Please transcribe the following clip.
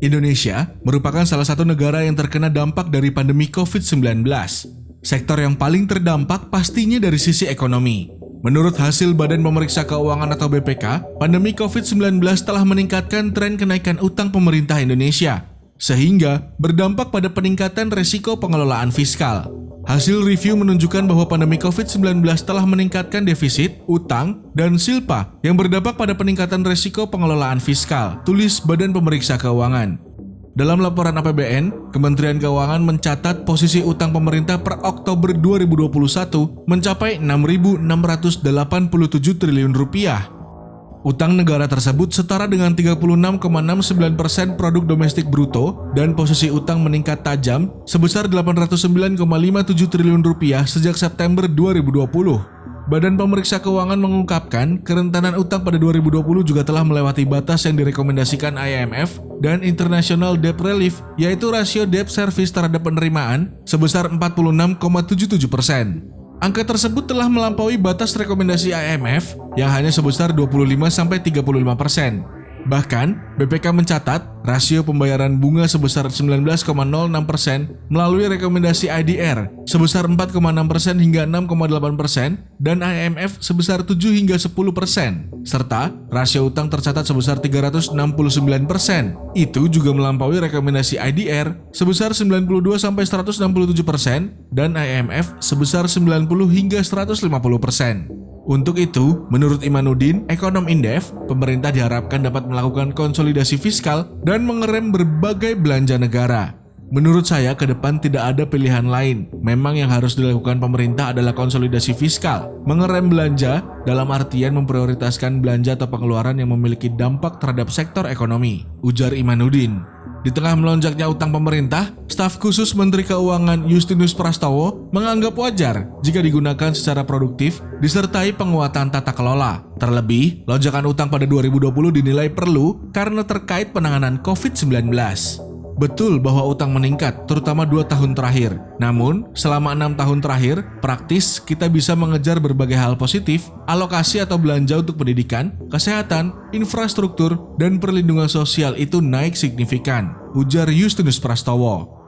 Indonesia merupakan salah satu negara yang terkena dampak dari pandemi COVID-19. Sektor yang paling terdampak pastinya dari sisi ekonomi. Menurut hasil Badan Pemeriksa Keuangan atau BPK, pandemi COVID-19 telah meningkatkan tren kenaikan utang pemerintah Indonesia, sehingga berdampak pada peningkatan resiko pengelolaan fiskal. Hasil review menunjukkan bahwa pandemi COVID-19 telah meningkatkan defisit, utang, dan silpa yang berdampak pada peningkatan resiko pengelolaan fiskal, tulis Badan Pemeriksa Keuangan. Dalam laporan APBN, Kementerian Keuangan mencatat posisi utang pemerintah per Oktober 2021 mencapai 6.687 triliun rupiah. Utang negara tersebut setara dengan 36,69% produk domestik bruto dan posisi utang meningkat tajam sebesar 809,57 triliun rupiah sejak September 2020. Badan Pemeriksa Keuangan mengungkapkan kerentanan utang pada 2020 juga telah melewati batas yang direkomendasikan IMF dan International Debt Relief, yaitu rasio debt service terhadap penerimaan sebesar 46,77%. Angka tersebut telah melampaui batas rekomendasi IMF yang hanya sebesar 25-35%. Bahkan, BPK mencatat rasio pembayaran bunga sebesar 19,06% melalui rekomendasi IDR sebesar 4,6% hingga 6,8% dan IMF sebesar 7 hingga 10%, serta rasio utang tercatat sebesar 369%. Itu juga melampaui rekomendasi IDR sebesar 92-167% dan IMF sebesar 90 hingga 150%. Untuk itu, menurut Imanuddin, ekonom Indef, pemerintah diharapkan dapat melakukan konsolidasi fiskal dan mengerem berbagai belanja negara. Menurut saya, ke depan tidak ada pilihan lain. Memang yang harus dilakukan pemerintah adalah konsolidasi fiskal, mengerem belanja dalam artian memprioritaskan belanja atau pengeluaran yang memiliki dampak terhadap sektor ekonomi, ujar Imanuddin. Di tengah melonjaknya utang pemerintah, staf khusus Menteri Keuangan Justinus Prastowo menganggap wajar jika digunakan secara produktif disertai penguatan tata kelola. Terlebih, lonjakan utang pada 2020 dinilai perlu karena terkait penanganan COVID-19. Betul bahwa utang meningkat, terutama 2 tahun terakhir. Namun, selama 6 tahun terakhir, praktis kita bisa mengejar berbagai hal positif, alokasi atau belanja untuk pendidikan, kesehatan, infrastruktur, dan perlindungan sosial itu naik signifikan, ujar Justinus Prastowo.